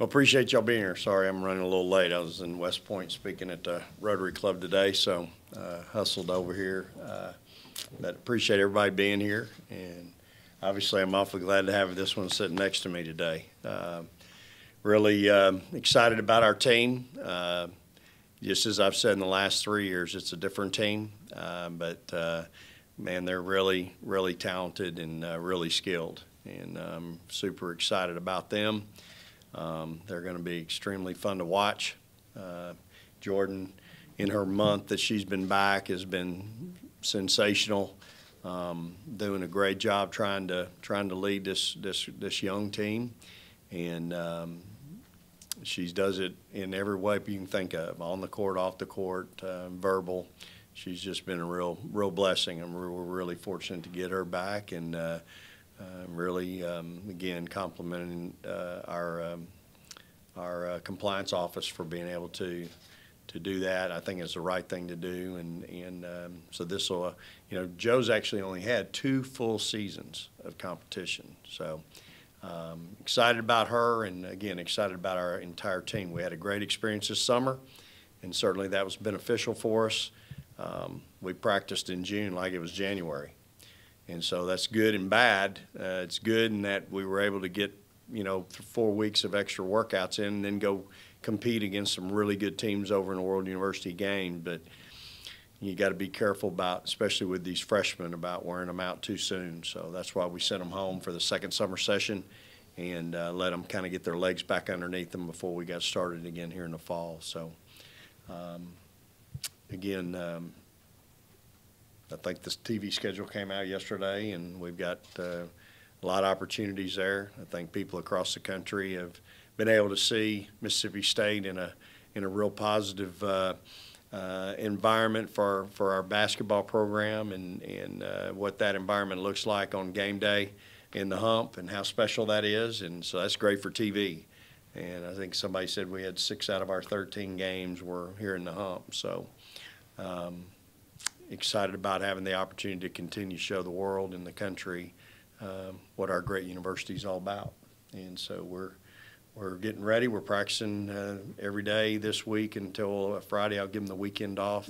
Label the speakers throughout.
Speaker 1: Well, appreciate y'all being here. Sorry I'm running a little late. I was in West Point speaking at the Rotary Club today, so hustled over here. But appreciate everybody being here, and obviously I'm awfully glad to have this one sitting next to me today. Really excited about our team. Just as I've said in the last 3 years, it's a different team, but man, they're really, really talented and really skilled, and I'm super excited about them. They're going to be extremely fun to watch. Jordan, in her month that she's been back, has been sensational, doing a great job trying to lead this young team, and she does it in every way you can think of, on the court, off the court, verbal. She's just been a real blessing, and we're really fortunate to get her back, and really, again, complimenting our compliance office for being able to do that. I think it's the right thing to do, and so this will, Joe's actually only had 2 full seasons of competition, so excited about her, and again, excited about our entire team. We had a great experience this summer, and certainly that was beneficial for us. We practiced in June like it was January. And so that's good and bad. It's good in that we were able to get, 4 weeks of extra workouts in and then go compete against some really good teams over in the World University game. But you got to be careful about, especially with these freshmen, about wearing them out too soon. So that's why we sent them home for the second summer session and let them kind of get their legs back underneath them before we got started again here in the fall. So, again, I think this TV schedule came out yesterday, and we've got a lot of opportunities there. I think people across the country have been able to see Mississippi State in a real positive environment for our basketball program, and what that environment looks like on game day in the Hump and how special that is. And so that's great for TV. And I think somebody said we had 6 out of our 13 games were here in the Hump. So excited about having the opportunity to continue to show the world and the country what our great university is all about. And so we're getting ready. We're practicing every day this week until Friday. I'll give them the weekend off.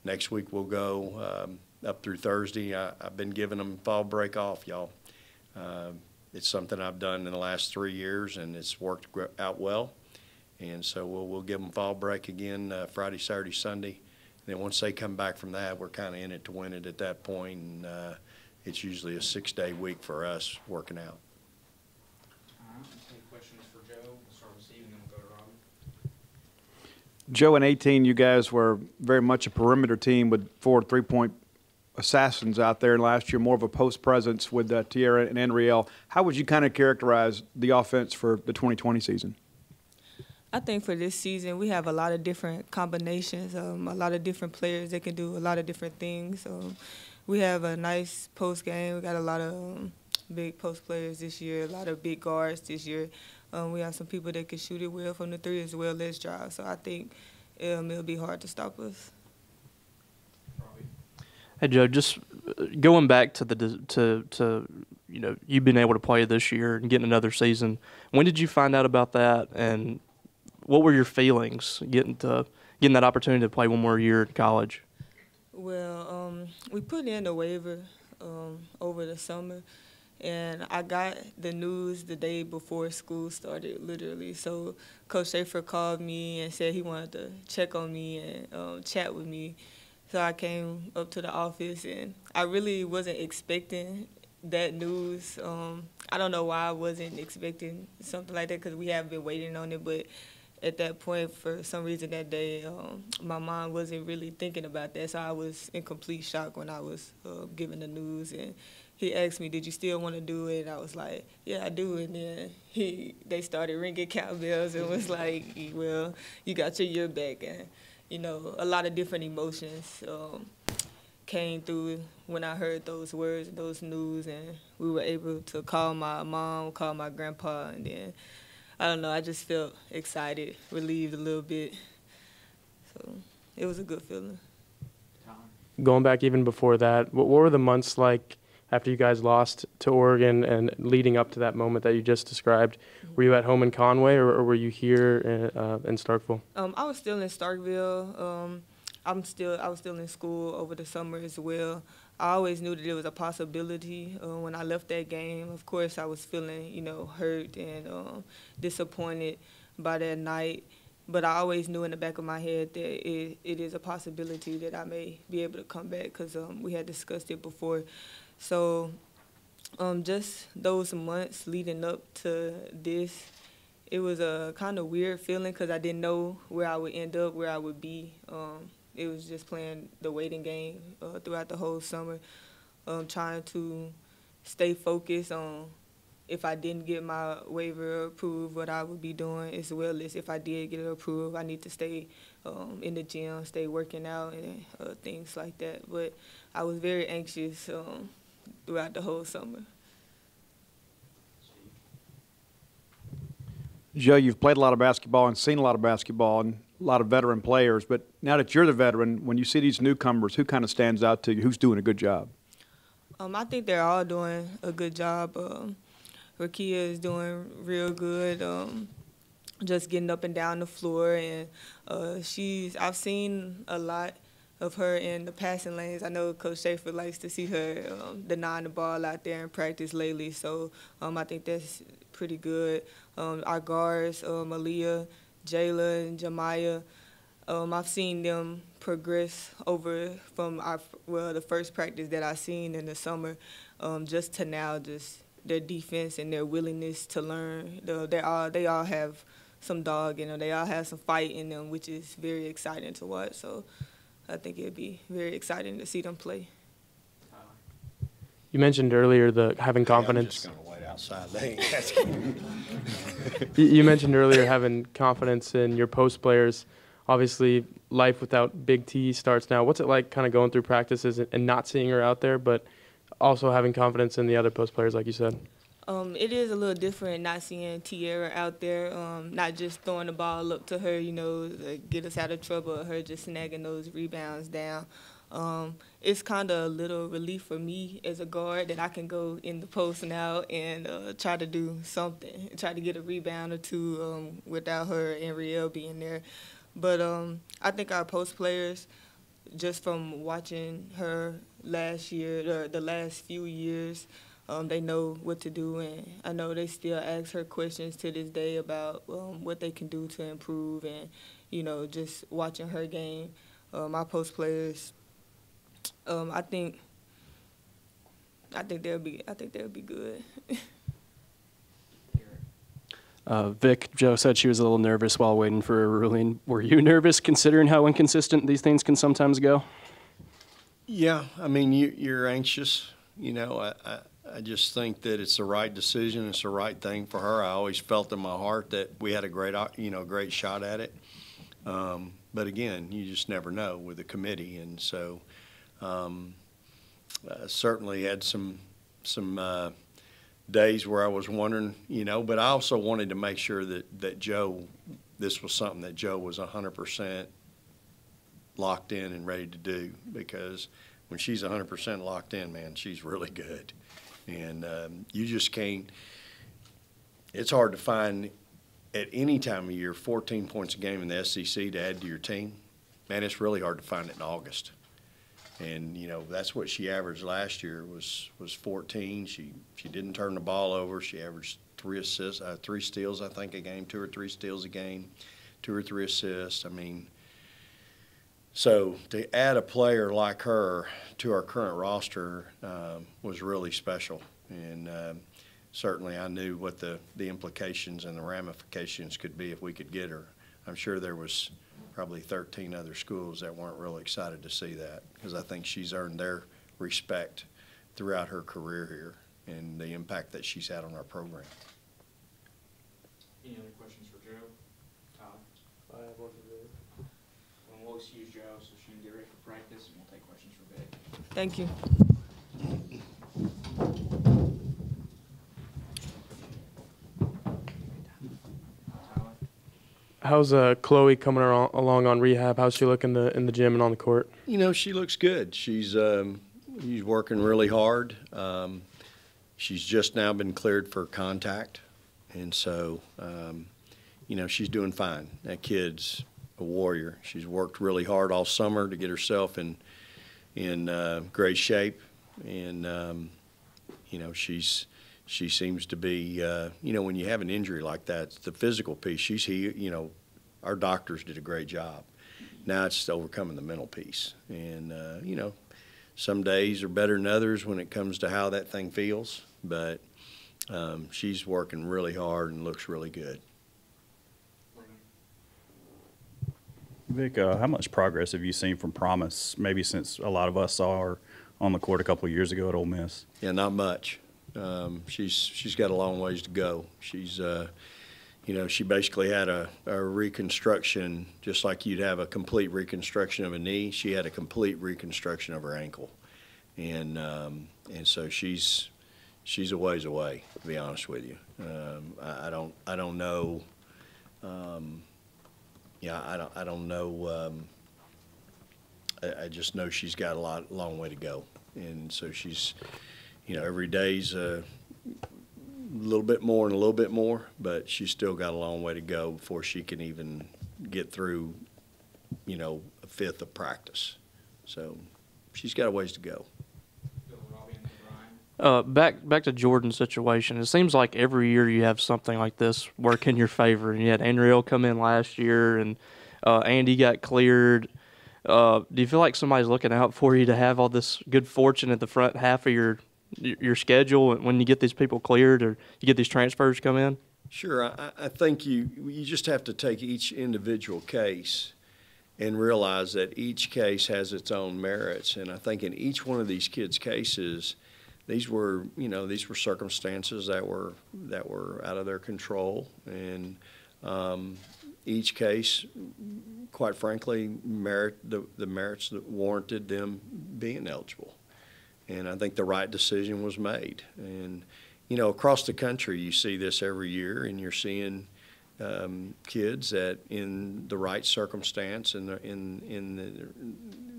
Speaker 1: Next week we'll go up through Thursday. I've been giving them fall break off, y'all. It's something I've done in the last 3 years, and it's worked out well. And so we'll give them fall break again Friday, Saturday, Sunday. And then once they come back from that, we're kind of in it to win it at that point. And it's usually a 6-day week for us working out.
Speaker 2: Any questions for Joe? We'll start with Steve and then we'll go to Robbie.
Speaker 3: Joe, in 18, you guys were very much a perimeter team with 4 3-point assassins out there, and last year more of a post presence with Tierra and Enriel. How would you kind of characterize the offense for the 2020 season?
Speaker 4: I think for this season we have a lot of different combinations, a lot of different players that can do a lot of different things. We have a nice post game. We got a lot of big post players this year, a lot of big guards this year. We have some people that can shoot it well from the 3 as well as drive. So I think it'll be hard to stop us.
Speaker 5: Hey Joe, just going back to you've been able to play this year and getting another season. When did you find out about that, and what were your feelings getting that opportunity to play one more year in college?
Speaker 4: Well, we put in a waiver over the summer, and I got the news the day before school started, literally. So Coach Schaefer called me and said he wanted to check on me and chat with me. So I came up to the office, and I really wasn't expecting that news. I don't know why I wasn't expecting something like that, because we have been waiting on it. But at that point, for some reason that day, my mind wasn't really thinking about that. So I was in complete shock when I was given the news. And he asked me, did you still want to do it? And I was like, yeah, I do. And then they started ringing cowbells and was like, well, you got your year back. And a lot of different emotions came through when I heard those words, those news, and we were able to call my mom, call my grandpa, and then, I don't know, I just felt excited, relieved a little bit. So it was a good feeling.
Speaker 6: Going back even before that, what were the months like after you guys lost to Oregon and leading up to that moment that you just described. Were you at home in Conway, or were you here in Starkville?
Speaker 4: I was still in Starkville. I was still in school over the summer as well. I always knew that it was a possibility when I left that game. Of course, I was feeling, hurt and disappointed by that night. But I always knew in the back of my head that it is a possibility that I may be able to come back because we had discussed it before. So just those months leading up to this, it was a kind of weird feeling because I didn't know where I would end up, where I would be. It was just playing the waiting game throughout the whole summer, trying to stay focused on if I didn't get my waiver approved, what I would be doing, as well as if I did get it approved, I need to stay in the gym, stay working out and things like that. But I was very anxious throughout the whole summer.
Speaker 3: Joe, you've played a lot of basketball and seen a lot of basketball and a lot of veteran players, but now that you're the veteran, when you see these newcomers, who kind of stands out to you? Who's doing a good job?
Speaker 4: I think they're all doing a good job. Rakia is doing real good, just getting up and down the floor, and I've seen a lot of her in the passing lanes. I know Coach Schaefer likes to see her denying the ball out there in practice lately, so I think that's pretty good. Our guards, Aaliyah, Jayla, and Jemiah, I've seen them progress over from the first practice that I seen in the summer, just to now, just their defense and their willingness to learn. They all have some dog in them. They all have some fight in them, which is very exciting to watch. So I think it'd be very exciting to see them play.
Speaker 6: You mentioned earlier having confidence.
Speaker 1: I'm just going to wait outside. They ain't asking.
Speaker 6: You mentioned earlier having confidence in your post players. Obviously, life without Big T starts now. What's it like kind of going through practices and not seeing her out there, but also having confidence in the other post players, like you said?
Speaker 4: It is a little different not seeing Tierra out there, not just throwing the ball up to her, get us out of trouble, her just snagging those rebounds down. It's kind of a little relief for me as a guard that I can go in the post now and try to do something, try to get a rebound or two without her and Riel being there. But I think our post players, just from watching her last year, or the last few years, they know what to do, and I know they still ask her questions to this day about what they can do to improve, and just watching her game. My post players, I think they'll be good.
Speaker 7: Vic, Joe said she was a little nervous while waiting for a ruling. Were you nervous, considering how inconsistent these things can sometimes go?
Speaker 1: Yeah, I mean, you're anxious. I just think that it's the right decision. It's the right thing for her. I always felt in my heart that we had a great shot at it. But again, you just never know with the committee, and so certainly had some days where I was wondering, but I also wanted to make sure that Joe, this was something that Joe was 100% locked in and ready to do, because when she's 100% locked in, man, she's really good. And you just can't – it's hard to find at any time of year 14 points a game in the SEC to add to your team. Man, it's really hard to find it in August. And, that's what she averaged last year was 14. She didn't turn the ball over. She averaged 3 assists, 3 steals, I think, a game, 2 or 3 steals a game, 2 or 3 assists. I mean, so to add a player like her to our current roster was really special. And certainly I knew what the implications and the ramifications could be if we could get her. I'm sure there was probably 13 other schools that weren't really excited to see that, because I think she's earned their respect throughout her career here and the impact that she's had on our program.
Speaker 2: Any other questions for Joe? Todd?
Speaker 6: I have one for Vic.
Speaker 2: Well, we'll excuse Joe so she can get ready for practice, and we'll take questions for Vic.
Speaker 4: Thank you.
Speaker 2: Tyler?
Speaker 6: How's Chloe coming along on rehab? How's she looking in the gym and on the court?
Speaker 1: She looks good. She's She's working really hard. She's just now been cleared for contact, and so, she's doing fine. That kid's a warrior. She's worked really hard all summer to get herself in great shape, and she seems to be, when you have an injury like that, it's the physical piece. She's here. Our doctors did a great job. Now it's overcoming the mental piece, and some days are better than others when it comes to how that thing feels, but she's working really hard and looks really good.
Speaker 8: Vic, how much progress have you seen from Promise, maybe since a lot of us saw her on the court a couple of years ago at Ole Miss?
Speaker 1: Yeah, not much. She's got a long ways to go. She's she basically had a reconstruction, just like you'd have a complete reconstruction of a knee. She had a complete reconstruction of her ankle, and so she's a ways away, to be honest with you. I don't know. I don't know. I just know she's got a long way to go, and so she's, every day's a little bit more and a little bit more, but she's still got a long way to go before she can even get through, a fifth of practice. So she's got a ways to go.
Speaker 5: Back to Jordan's situation. It seems like every year you have something like this work in your favor. And you had Andriel come in last year, and Andy got cleared. Do you feel like somebody's looking out for you to have all this good fortune at the front half of your schedule when you get these people cleared or you get these transfers come in?
Speaker 1: Sure. I think you just have to take each individual case and realize that each case has its own merits. And I think in each one of these kids' cases, these were circumstances that were out of their control, and each case, quite frankly, the merits that warranted them being eligible. And I think the right decision was made. And across the country, you see this every year, and you're seeing kids that in the right circumstance and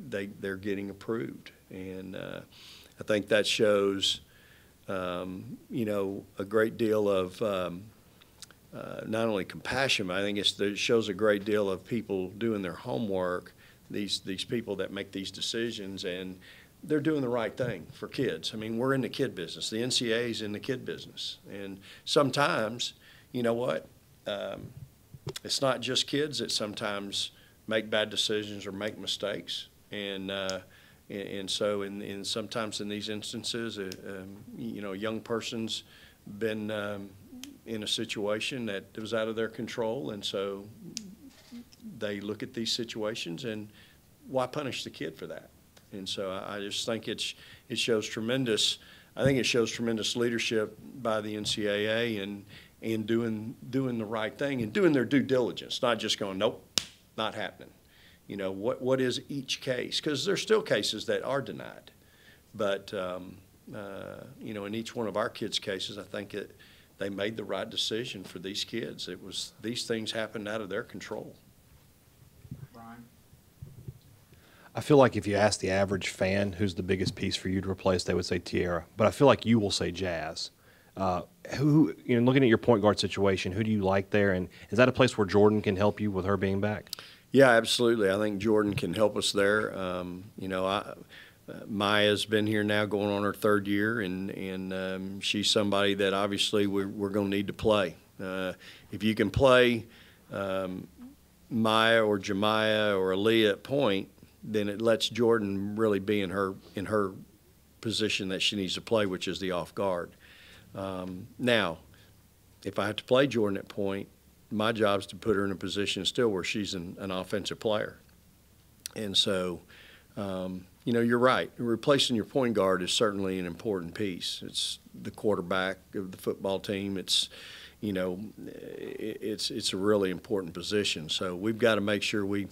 Speaker 1: they're getting approved. And I think that shows, a great deal of not only compassion, but I think it shows a great deal of people doing their homework, these people that make these decisions, and they're doing the right thing for kids. I mean, we're in the kid business. The NCAA is in the kid business. And sometimes, you know what, it's not just kids that sometimes make bad decisions or make mistakes. And so sometimes in these instances, a young person's been in a situation that was out of their control, and so they look at these situations, and why punish the kid for that? And so I just think it shows tremendous leadership by the NCAA and doing the right thing and doing their due diligence, not just going, nope, not happening. What is each case? Because there's still cases that are denied. But, in each one of our kids' cases, I think they made the right decision for these kids. These things happened out of their control.
Speaker 2: Brian?
Speaker 9: I feel like if you ask the average fan who's the biggest piece for you to replace, they would say Tierra. But I feel like you will say Jazz. Looking at your point guard situation, who do you like there? And is that a place where Jordan can help you with her being back?
Speaker 1: Yeah, absolutely. I think Jordan can help us there. Maya's been here now going on her third year, and she's somebody that obviously we're going to need to play. If you can play Maya or Jemiah or Aaliyah at point, then it lets Jordan really be in her position that she needs to play, which is the off guard. Now, if I have to play Jordan at point, my job is to put her in a position still where she's an offensive player. And so, you're right. Replacing your point guard is certainly an important piece. It's the quarterback of the football team. It's a really important position. So we've got to make sure we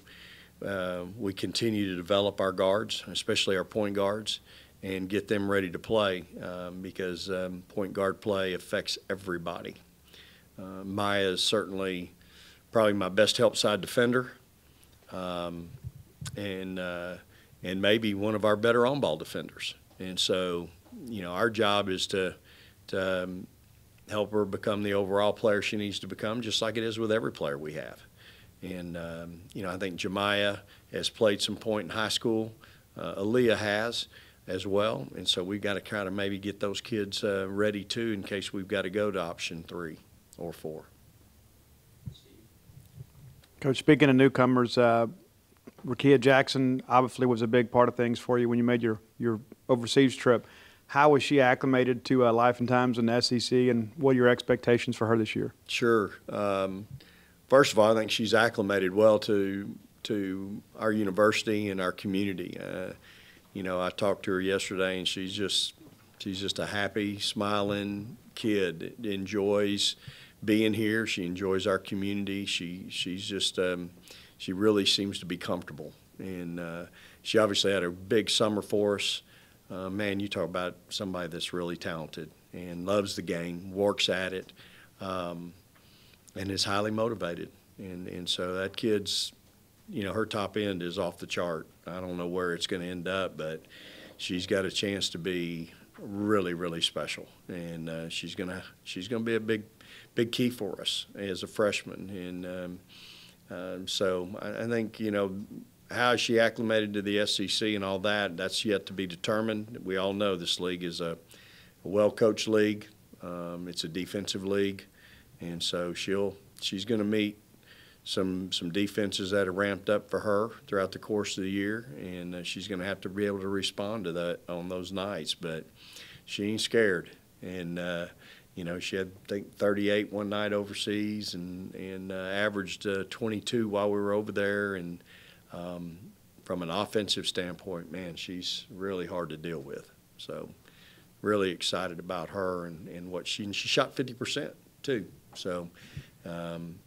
Speaker 1: continue to develop our guards, especially our point guards, and get them ready to play because point guard play affects everybody. Maya is certainly probably my best help side defender, and maybe one of our better on-ball defenders. And so, our job is to help her become the overall player she needs to become, just like it is with every player we have. And, I think Jemiah has played some point in high school. Aaliyah has as well. And so we've got to kind of maybe get those kids ready, too, in case we've got to go to option 3 or 4.
Speaker 3: Coach, speaking of newcomers, Rakia Jackson obviously was a big part of things for you when you made your overseas trip. How was she acclimated to life and times in the SEC, and what are your expectations for her this year?
Speaker 1: Sure. First of all, I think she's acclimated well to our university and our community. I talked to her yesterday, and she's just a happy, smiling kid that enjoys being here. She enjoys our community. She's just she really seems to be comfortable, and she obviously had a big summer for us. Man, you talk about somebody that's really talented and loves the game, works at it, and is highly motivated. And so that kid's, her top end is off the chart. I don't know where it's going to end up, but she's got a chance to be really, really special. And she's gonna be a big key for us as a freshman. And so I think, how she acclimated to the SEC and all that, that's yet to be determined. We all know this league is a well-coached league. It's a defensive league. And so she's going to meet some defenses that are ramped up for her throughout the course of the year, and she's going to have to be able to respond to that on those nights. But she ain't scared. And, she had, I think, 38 one night overseas and averaged 22 while we were over there. And from an offensive standpoint, man, she's really hard to deal with. So really excited about her and what she shot 50% too. So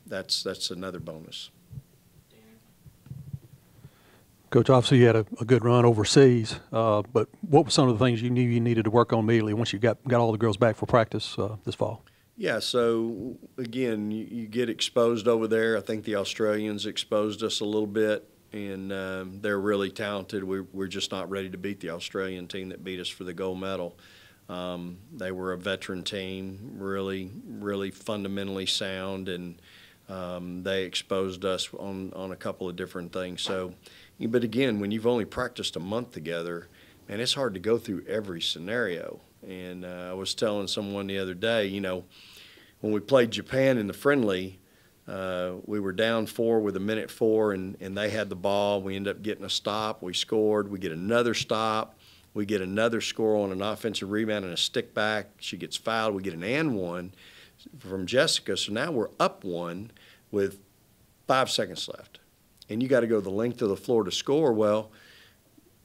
Speaker 1: that's another bonus.
Speaker 10: Coach, obviously you had a good run overseas, but what were some of the things you knew you needed to work on immediately once you got all the girls back for practice this fall?
Speaker 1: Yeah, so again, you get exposed over there. I think the Australians exposed us a little bit, and they're really talented. We're just not ready to beat the Australian team that beat us for the gold medal. They were a veteran team, really, really fundamentally sound, and they exposed us on a couple of different things. So, but again, when you've only practiced a month together, man, it's hard to go through every scenario. And I was telling someone the other day, when we played Japan in the friendly, we were down 4 with 1:04, and they had the ball. We ended up getting a stop. We scored. We get another stop. We get another score on an offensive rebound and a stick back. She gets fouled. We get an and one from Jessica. So now we're up 1 with 5 seconds left. And you got to go the length of the floor to score. Well,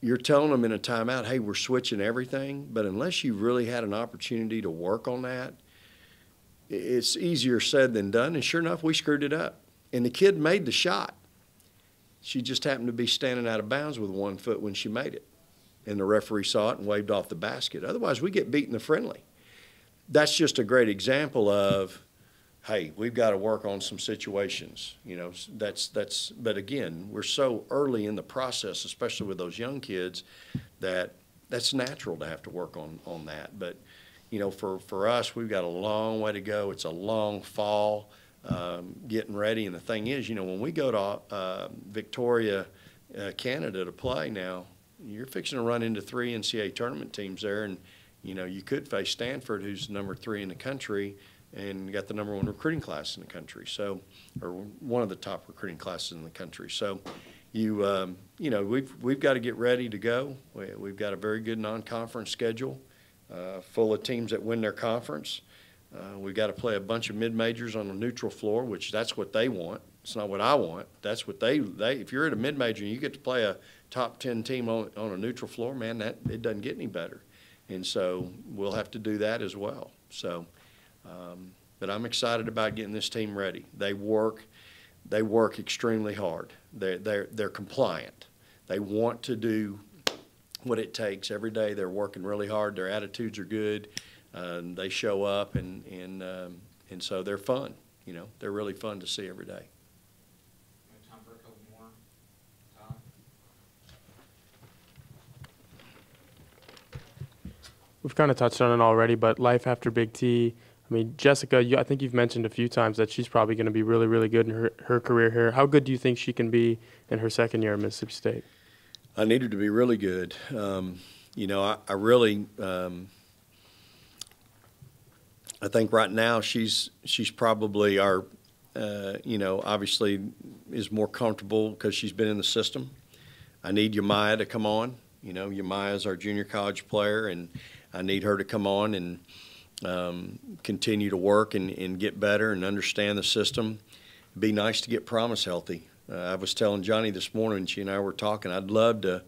Speaker 1: you're telling them in a timeout, hey, we're switching everything. But unless you really had an opportunity to work on that, it's easier said than done. And sure enough, we screwed it up. And the kid made the shot. She just happened to be standing out of bounds with 1 foot when she made it. And the referee saw it and waved off the basket. Otherwise, we get beat in the friendly. That's just a great example of, hey, we've got to work on some situations. But again, we're so early in the process, especially with those young kids, that's natural to have to work on that. But, for us, we've got a long way to go. It's a long fall getting ready. And the thing is, when we go to Victoria, Canada to play now, you're fixing to run into 3 NCAA tournament teams there, and you could face Stanford, who's number 3 in the country and got the number 1 recruiting class in the country, so, or one of the top recruiting classes in the country. So we've got to get ready to go. We've got a very good non-conference schedule full of teams that win their conference. We've got to play a bunch of mid-majors on a neutral floor, which that's what they want. It's not what I want. That's what they if you're at a mid-major and you get to play a top 10 team on a neutral floor, man, it doesn't get any better. And so we'll have to do that as well. So, but I'm excited about getting this team ready. They work extremely hard. They're compliant. They want to do what it takes every day. They're working really hard. Their attitudes are good. They show up, and so they're fun. They're really fun to see every day.
Speaker 2: Time for a couple more. Todd?
Speaker 6: we've kind of touched on it already, but life after Big T. I mean, Jessica, I think you've mentioned a few times that she's probably going to be really, really good in her career here. How good do you think she can be in her second year at Mississippi State?
Speaker 1: I need her to be really good. I really, I think right now she's probably our, obviously is more comfortable because she's been in the system. I need Yamaya to come on. Yamaya is our junior college player, and I need her to come on and continue to work and get better and understand the system. It'd be nice to get Promise healthy. I was telling Johnny this morning, she and I were talking, I'd love to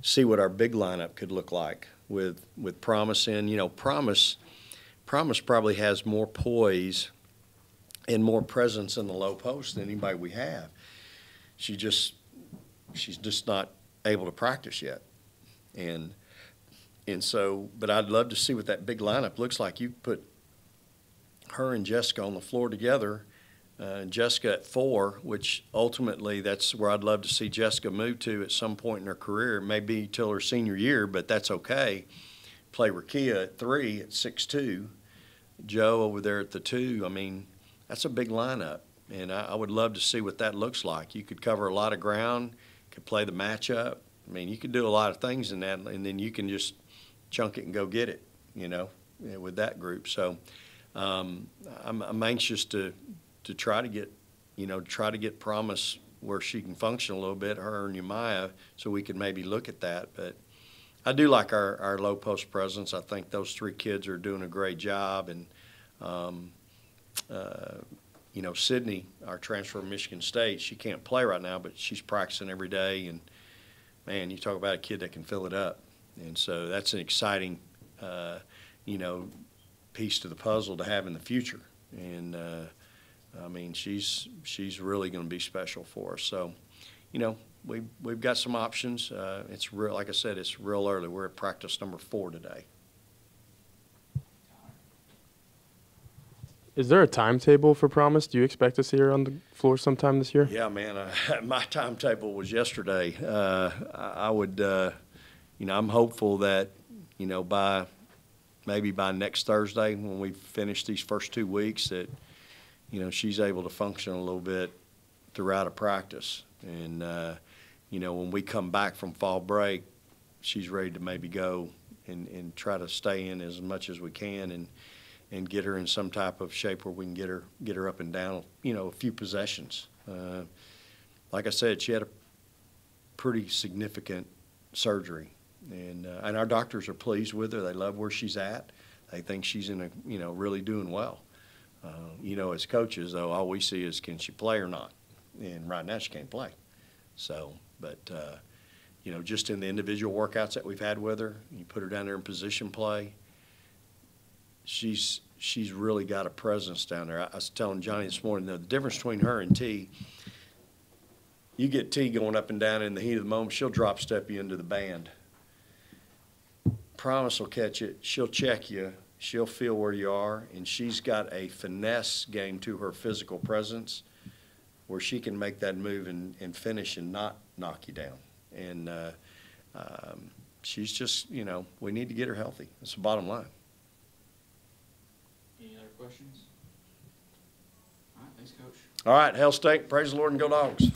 Speaker 1: see what our big lineup could look like with Promise in. Promise probably has more poise and more presence in the low post than anybody we have. She's just not able to practice yet. And so, but I'd love to see what that big lineup looks like. You put her and Jessica on the floor together, Jessica at 4, which ultimately that's where I'd love to see Jessica move to at some point in her career. It may be till her senior year, but that's okay. Play Rakia at 3 at 6'2", Joe over there at the 2. I mean, that's a big lineup, and I would love to see what that looks like. You could cover a lot of ground, could play the matchup. I mean, you could do a lot of things in that, and then you can just chunk it and go get it, with that group. So I'm anxious to try to get Promise where she can function a little bit, her and Yamaya, so we can maybe look at that. But I do like our low post presence. I think those 3 kids are doing a great job. And, Sydney, our transfer from Michigan State, she can't play right now, but she's practicing every day. And, man, you talk about a kid that can fill it up. And so that's an exciting, piece to the puzzle to have in the future. And, she's really going to be special for us. So, we've got some options. It's real, like I said, it's real early. We're at practice number 4 today.
Speaker 6: Is there a timetable for Promise? Do you expect to see her on the floor sometime this year?
Speaker 1: Yeah, man. My timetable was yesterday. I would, I'm hopeful that, maybe by next Thursday when we finish these first 2 weeks that, she's able to function a little bit throughout a practice. And, when we come back from fall break, she's ready to maybe go and try to stay in as much as we can and get her in some type of shape where we can get her up and down, a few possessions. Like I said, she had a pretty significant surgery, and our doctors are pleased with her. They love where she's at. They think she's in really doing well. As coaches, though, all we see is can she play or not, and right now she can't play. So, but just in the individual workouts that we've had with her, you put her down there in position play. She's really got a presence down there. I was telling Johnny this morning, the difference between her and T, you get T going up and down in the heat of the moment, she'll drop step you into the band. Promise will catch it. She'll check you. She'll feel where you are, and she's got a finesse game to her physical presence where she can make that move and finish and not knock you down. And she's just, we need to get her healthy. That's the bottom line.
Speaker 2: Any other questions? All right, thanks, Coach.
Speaker 1: All right, Hell State, praise the Lord and go Dogs.